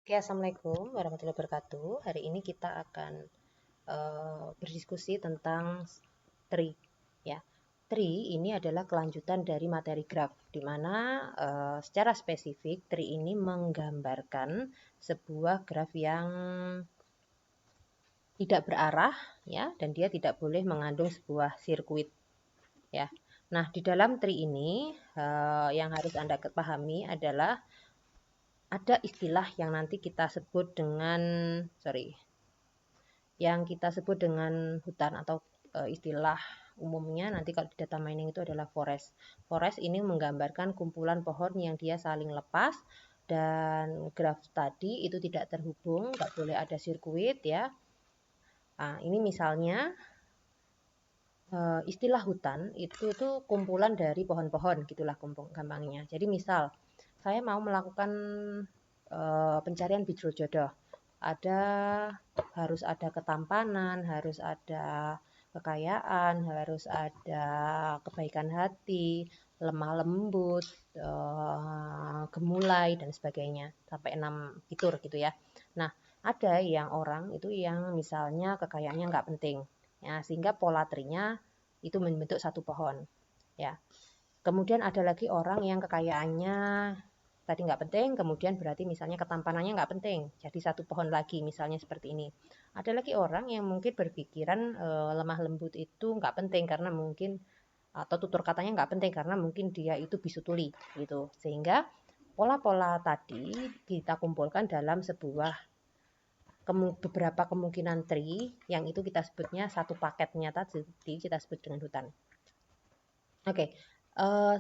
Oke, Assalamualaikum warahmatullahi wabarakatuh. Hari ini kita akan berdiskusi tentang tree. Ya, tree ini adalah kelanjutan dari materi graf, di mana secara spesifik tree ini menggambarkan sebuah graf yang tidak berarah, ya, dan dia tidak boleh mengandung sebuah sirkuit, ya. Nah, di dalam tree ini yang harus Anda pahami adalah ada istilah yang nanti kita sebut dengan hutan atau istilah umumnya nanti kalau di data mining itu adalah forest. Forest ini menggambarkan kumpulan pohon yang dia saling lepas, dan graf tadi itu tidak terhubung, nggak boleh ada sirkuit ya. Nah, ini misalnya istilah hutan itu tuh kumpulan dari pohon-pohon, gitulah gampangnya. Jadi misal saya mau melakukan pencarian biji jodoh, harus ada ketampanan, harus ada kekayaan, harus ada kebaikan hati, lemah lembut, gemulai dan sebagainya, sampai 6 fitur gitu ya. Nah, ada yang orang itu yang misalnya kekayaannya nggak penting, ya, sehingga pola trinya itu membentuk satu pohon, ya. Kemudian ada lagi orang yang kekayaannya tadi nggak penting, kemudian berarti misalnya ketampanannya nggak penting, jadi satu pohon lagi, misalnya seperti ini. Ada lagi orang yang mungkin berpikiran lemah lembut itu nggak penting karena mungkin, atau tutur katanya nggak penting karena mungkin dia itu bisu tuli gitu, sehingga pola-pola tadi kita kumpulkan dalam sebuah beberapa kemungkinan tree yang itu kita sebutnya satu paketnya tadi kita sebut dengan hutan. Oke,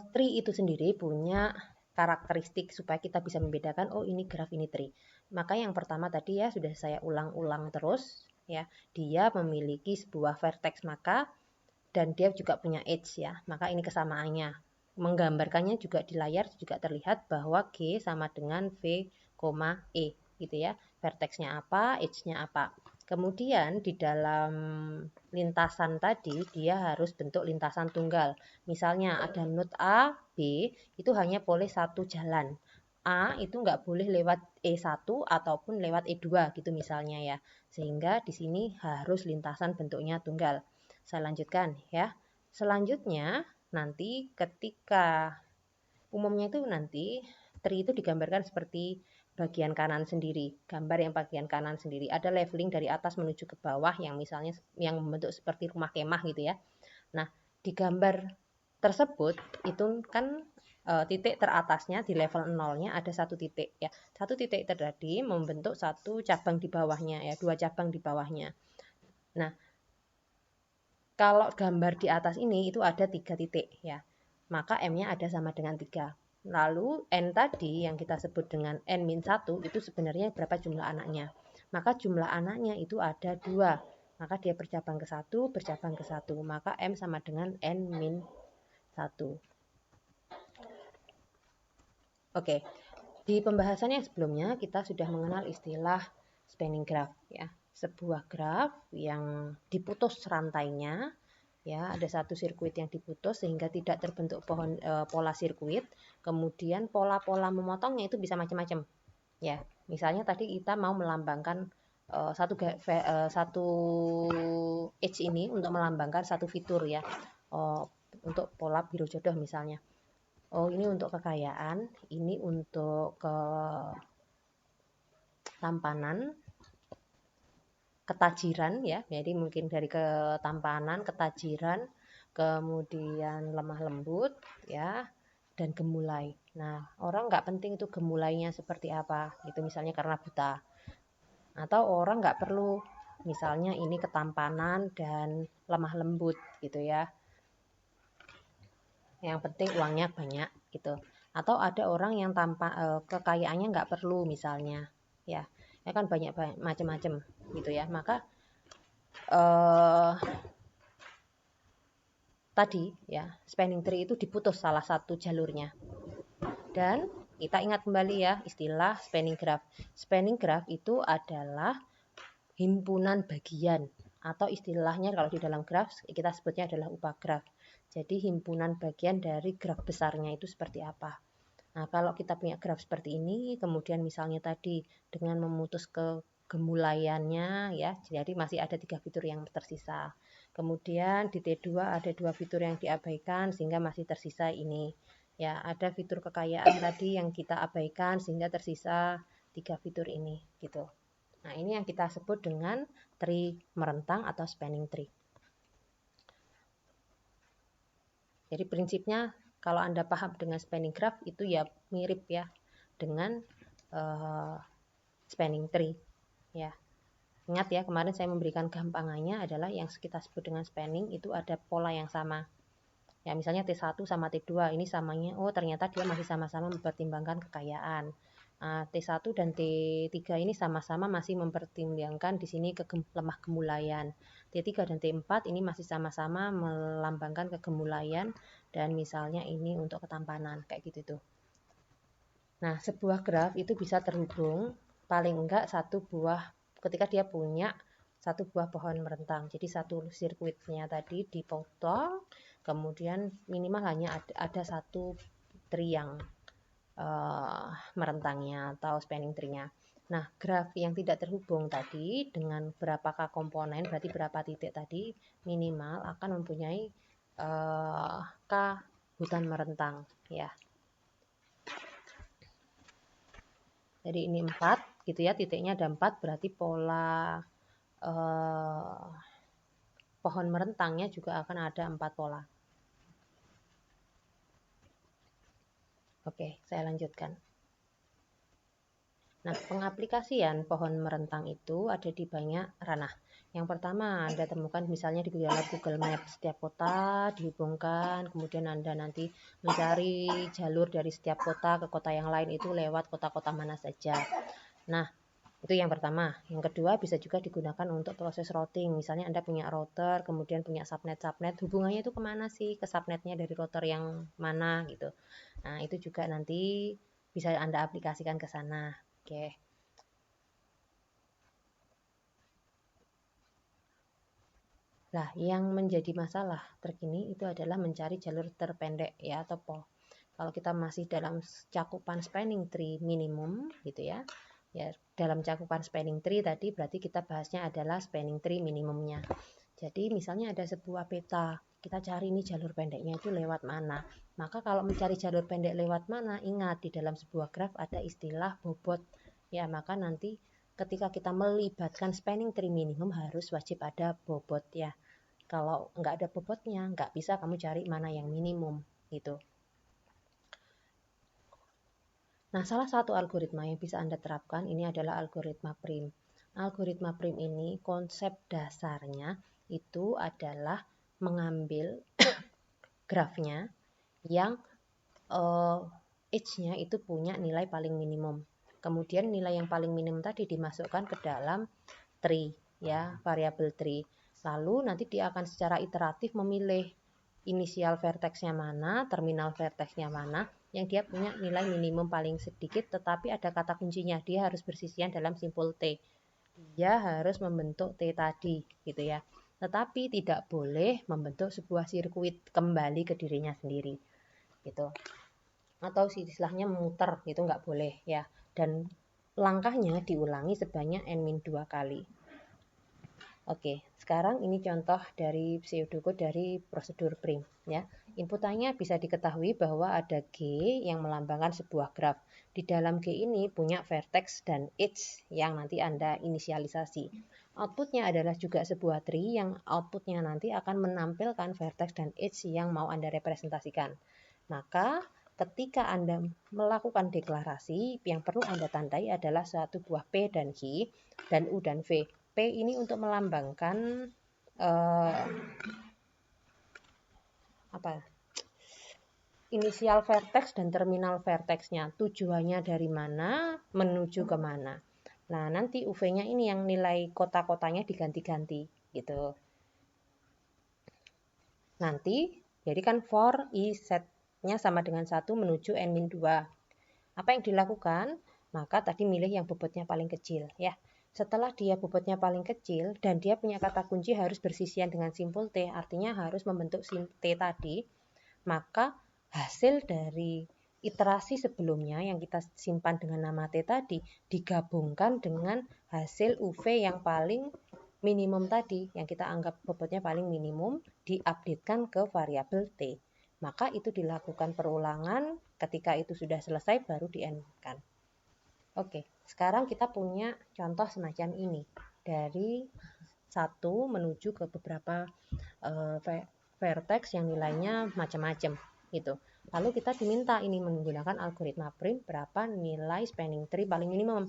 tree itu sendiri punya karakteristik supaya kita bisa membedakan, oh ini graf, ini tree. Maka yang pertama tadi ya sudah saya ulang-ulang terus ya, dia memiliki sebuah vertex dan dia juga punya edge ya. Maka ini kesamaannya. Menggambarkannya juga di layar juga terlihat bahwa G sama dengan V, E gitu ya. Vertexnya apa, edge-nya apa. Kemudian di dalam lintasan tadi dia harus bentuk lintasan tunggal. Misalnya ada node A, B, itu hanya boleh satu jalan. A itu nggak boleh lewat E1 ataupun lewat E2 gitu misalnya ya. Sehingga di sini harus lintasan bentuknya tunggal. Saya lanjutkan ya. Selanjutnya nanti ketika umumnya itu nanti tree itu digambarkan seperti bagian kanan sendiri. Gambar yang bagian kanan sendiri. Ada leveling dari atas menuju ke bawah yang misalnya yang membentuk seperti rumah kemah gitu ya. Nah, di gambar tersebut itu kan titik teratasnya di level 0-nya ada satu titik ya. Satu titik tadi membentuk satu cabang di bawahnya ya, dua cabang di bawahnya. Nah, kalau gambar di atas ini itu ada 3 titik ya. Maka M-nya ada sama dengan 3. Lalu N tadi yang kita sebut dengan N-1 itu sebenarnya berapa jumlah anaknya. Maka jumlah anaknya itu ada 2. Maka dia bercabang ke 1, bercabang ke 1. Maka M sama dengan N-1. Oke, di pembahasan yang sebelumnya kita sudah mengenal istilah spanning graph ya. Sebuah graf yang diputus rantainya, ya, ada satu sirkuit yang diputus sehingga tidak terbentuk pola sirkuit. Kemudian pola-pola memotongnya itu bisa macam-macam. Ya, misalnya tadi kita mau melambangkan satu edge ini untuk melambangkan satu fitur ya. Untuk pola biru jodoh misalnya. Oh, ini untuk kekayaan, ini untuk ketampanan, ketajiran ya. Jadi mungkin dari ketampanan, ketajiran, kemudian lemah lembut ya, dan gemulai. Nah, orang nggak penting itu gemulainya seperti apa, itu misalnya karena buta. Atau orang nggak perlu, misalnya ini ketampanan dan lemah lembut gitu ya. Yang penting uangnya banyak gitu. Atau ada orang yang kekayaannya nggak perlu misalnya, ya kan banyak macam-macam gitu ya. Maka tadi ya spanning tree itu diputus salah satu jalurnya. Dan kita ingat kembali ya istilah spanning graph. Spanning graph itu adalah himpunan bagian, atau istilahnya kalau di dalam graf kita sebutnya adalah upagraf. Jadi himpunan bagian dari graf besarnya itu seperti apa. Nah, kalau kita punya graf seperti ini, kemudian misalnya tadi dengan memutus kegemulaiannya ya, jadi masih ada 3 fitur yang tersisa. Kemudian di T2 ada 2 fitur yang diabaikan sehingga masih tersisa ini. Ya, ada fitur kekayaan tadi yang kita abaikan sehingga tersisa 3 fitur ini gitu. Nah, ini yang kita sebut dengan tree merentang atau spanning tree. Jadi prinsipnya kalau Anda paham dengan spanning graph itu ya mirip ya dengan spanning tree ya. Ingat ya, kemarin saya memberikan gampangannya adalah yang kita sebut dengan spanning itu ada pola yang sama. Ya, misalnya T1 sama T2 ini samanya, oh ternyata dia masih sama-sama mempertimbangkan kekayaan. Nah, T1 dan T3 ini sama-sama masih mempertimbangkan di sini lemah gemulaian. T3 dan T4 ini masih sama-sama melambangkan kegemulaian dan misalnya ini untuk ketampanan kayak gitu tuh. Nah, sebuah graf itu bisa terhubung paling enggak satu buah ketika dia punya satu buah pohon merentang. Jadi satu sirkuitnya tadi dipotong, kemudian minimal hanya ada satu tree yang merentangnya atau spanning tree-nya. Nah, graf yang tidak terhubung tadi dengan berapakah komponen, berarti berapa titik tadi, minimal akan mempunyai K hutan merentang ya. Jadi ini 4 gitu ya, titiknya ada 4 berarti pola pohon merentangnya juga akan ada 4 pola. Oke, saya lanjutkan. Nah, pengaplikasian pohon merentang itu ada di banyak ranah. Yang pertama, Anda temukan misalnya di dalam Google Maps, setiap kota dihubungkan, kemudian Anda nanti mencari jalur dari setiap kota ke kota yang lain itu lewat kota-kota mana saja. Nah, itu yang pertama. Yang kedua bisa juga digunakan untuk proses routing. Misalnya Anda punya router, kemudian punya subnet, hubungannya itu kemana sih ke subnetnya dari router yang mana gitu. Nah, itu juga nanti bisa Anda aplikasikan ke sana. Oke. Nah, yang menjadi masalah terkini itu adalah mencari jalur terpendek ya atau POL. Kalau kita masih dalam cakupan spanning tree minimum gitu ya. Ya, dalam cakupan spanning tree tadi berarti kita bahasnya adalah spanning tree minimumnya. Jadi misalnya ada sebuah peta, kita cari ini jalur pendeknya itu lewat mana. Maka kalau mencari jalur pendek lewat mana, ingat di dalam sebuah graf ada istilah bobot. Ya, maka nanti ketika kita melibatkan spanning tree minimum harus wajib ada bobot ya. Kalau nggak ada bobotnya, nggak bisa kamu cari mana yang minimum gitu. Nah, salah satu algoritma yang bisa Anda terapkan ini adalah algoritma prim. Algoritma prim ini konsep dasarnya itu adalah mengambil grafnya yang age-nya itu punya nilai paling minimum. Kemudian nilai yang paling minimum tadi dimasukkan ke dalam tree ya, variabel tree. Lalu nanti dia akan secara iteratif memilih inisial vertex-nya mana, terminal vertex-nya mana, yang dia punya nilai minimum paling sedikit, tetapi ada kata kuncinya, dia harus bersisian dalam simpul T. Dia harus membentuk T tadi, gitu ya. Tetapi tidak boleh membentuk sebuah sirkuit kembali ke dirinya sendiri, gitu. Atau istilahnya memutar, itu nggak boleh ya. Dan langkahnya diulangi sebanyak n-2 kali. Oke, sekarang ini contoh dari pseudocode dari prosedur prim ya. Inputannya bisa diketahui bahwa ada G yang melambangkan sebuah graf. Di dalam G ini punya vertex dan edge yang nanti Anda inisialisasi. Outputnya adalah juga sebuah tree yang outputnya nanti akan menampilkan vertex dan edge yang mau Anda representasikan. Maka ketika Anda melakukan deklarasi, yang perlu Anda tandai adalah satu buah P dan Q dan U dan V. P ini untuk melambangkan inisial vertex dan terminal vertexnya. Tujuannya dari mana, menuju ke mana. Nah, nanti UV-nya ini yang nilai kota-kotanya diganti-ganti gitu. Nanti, jadi kan for I set-nya sama dengan 1 menuju n-2. Apa yang dilakukan? Maka tadi milih yang bobotnya paling kecil ya. Setelah dia bobotnya paling kecil dan dia punya kata kunci harus bersisian dengan simpul T, artinya harus membentuk T tadi, maka hasil dari iterasi sebelumnya yang kita simpan dengan nama T tadi digabungkan dengan hasil UV yang paling minimum tadi, yang kita anggap bobotnya paling minimum, diupdatekan ke variabel T. Maka itu dilakukan perulangan, ketika itu sudah selesai baru di-end-kan. Oke, sekarang kita punya contoh semacam ini. Dari 1 menuju ke beberapa vertex yang nilainya macam-macam gitu. Lalu kita diminta ini menggunakan algoritma print berapa nilai spanning tree paling minimum.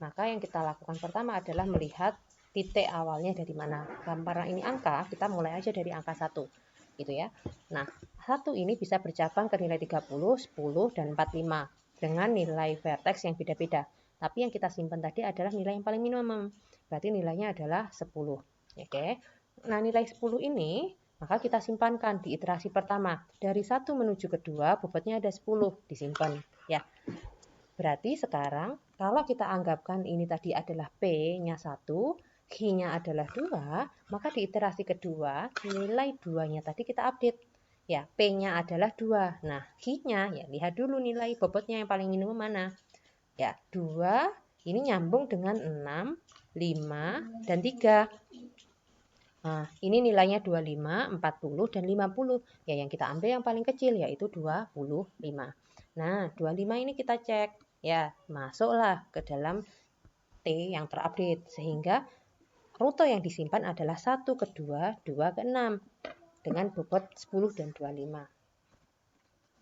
Maka yang kita lakukan pertama adalah melihat titik awalnya dari mana. Karena ini angka, kita mulai aja dari angka 1 gitu ya. Nah, 1 ini bisa bercabang ke nilai 30, 10, dan 45 dengan nilai vertex yang beda-beda. Tapi yang kita simpan tadi adalah nilai yang paling minimum. Berarti nilainya adalah 10. Oke. Nah, nilai 10 ini maka kita simpankan di iterasi pertama. Dari 1 menuju ke 2, bobotnya ada 10, disimpan ya. Berarti sekarang kalau kita anggapkan ini tadi adalah P-nya 1, Q-nya adalah 2, maka di iterasi kedua nilai 2-nya tadi kita update. Ya, P-nya adalah 2. Nah, Q-nya ya lihat dulu nilai bobotnya yang paling minimum mana. Ya, 2 ini nyambung dengan 6, 5, dan 3. Nah, ini nilainya 25, 40, dan 50. Ya, yang kita ambil yang paling kecil yaitu 25. Nah, 25 ini kita cek. Ya, masuklah ke dalam T yang terupdate. Sehingga rute yang disimpan adalah 1 ke 2, 2 ke 6. Dengan bobot 10 dan 25.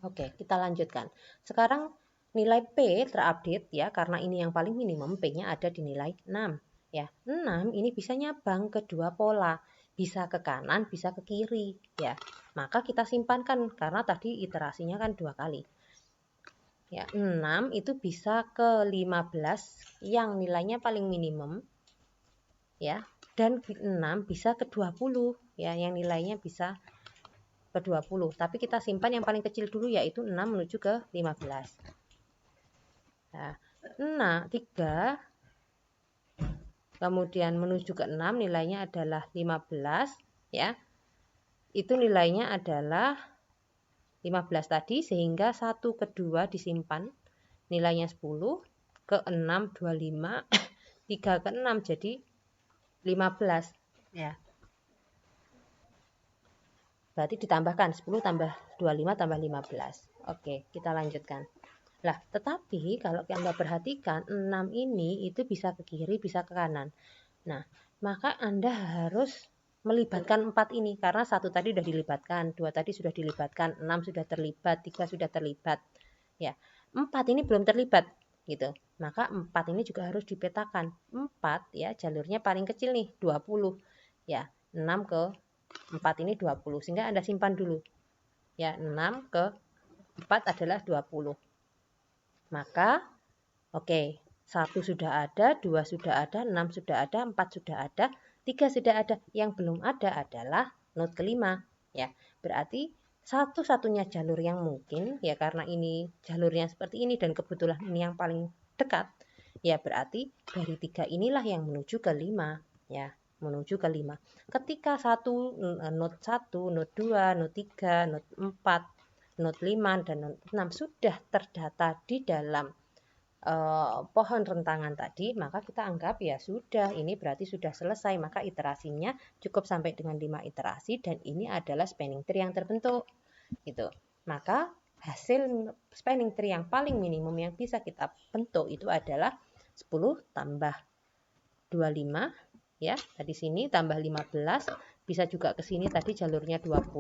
Oke, kita lanjutkan. Sekarang nilai P terupdate ya, karena ini yang paling minimum, P-nya ada di nilai 6. Ya, 6 ini bisa nyabang ke dua pola. Bisa ke kanan, bisa ke kiri. Ya, maka kita simpankan, karena tadi iterasinya kan 2 kali. Ya, 6 itu bisa ke 15 yang nilainya paling minimum. Ya, dan 6 bisa ke 20 ya, yang nilainya bisa ke 20. Tapi kita simpan yang paling kecil dulu yaitu 6 menuju ke 15. Nah, 3 kemudian menuju ke 6 nilainya adalah 15 ya. Itu nilainya adalah 15 tadi, sehingga 1 ke 2 disimpan nilainya 10, ke 6 25, 3 ke 6 jadi 15 ya. Berarti ditambahkan 10 tambah 25 tambah 15. Oke, kita lanjutkan. Lah, tetapi kalau Anda perhatikan 6 ini itu bisa ke kiri, bisa ke kanan. Nah, maka Anda harus melibatkan 4 ini, karena 1 tadi sudah dilibatkan, 2 tadi sudah dilibatkan, 6 sudah terlibat, 3 sudah terlibat. Ya, 4 ini belum terlibat gitu. Maka 4 ini juga harus dipetakan. 4 ya jalurnya paling kecil nih, 20. Ya, 6 ke 4 ini 20, sehingga Anda simpan dulu. Ya, 6 ke 4 adalah 20. Maka oke, 1 sudah ada, 2 sudah ada, 6 sudah ada, 4 sudah ada, 3 sudah ada. Yang belum ada adalah node kelima. Ya, berarti satu-satunya jalur yang mungkin, ya karena ini jalurnya seperti ini dan kebetulan ini yang paling dekat, ya berarti dari 3 inilah yang menuju ke 5. Ya, menuju ke 5. Ketika node 1, node 2, node 3, node 4, node 5, dan node 6 sudah terdata di dalam pohon rentangan tadi, maka kita anggap ya sudah, ini berarti sudah selesai, maka iterasinya cukup sampai dengan 5 iterasi dan ini adalah spanning tree yang terbentuk gitu. Maka hasil spanning tree yang paling minimum yang bisa kita bentuk itu adalah 10 tambah 25 ya, tadi sini tambah 15, bisa juga ke sini tadi jalurnya 20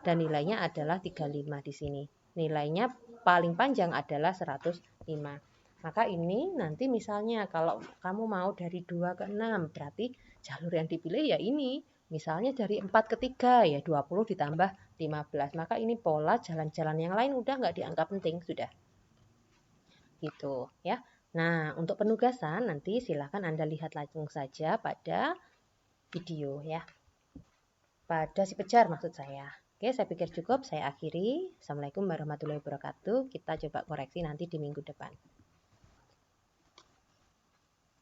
dan nilainya adalah 35 di sini. Nilainya paling panjang adalah 105. Maka ini nanti misalnya kalau kamu mau dari 2 ke 6, berarti jalur yang dipilih ya ini. Misalnya dari 4 ke 3, ya 20 ditambah 15. Maka ini pola jalan-jalan yang lain udah nggak dianggap penting, sudah. Gitu ya. Nah, untuk penugasan nanti silahkan Anda lihat langsung saja pada video ya. Pada si Pejar maksud saya. Oke, saya pikir cukup. Saya akhiri. Assalamualaikum warahmatullahi wabarakatuh. Kita coba koreksi nanti di minggu depan.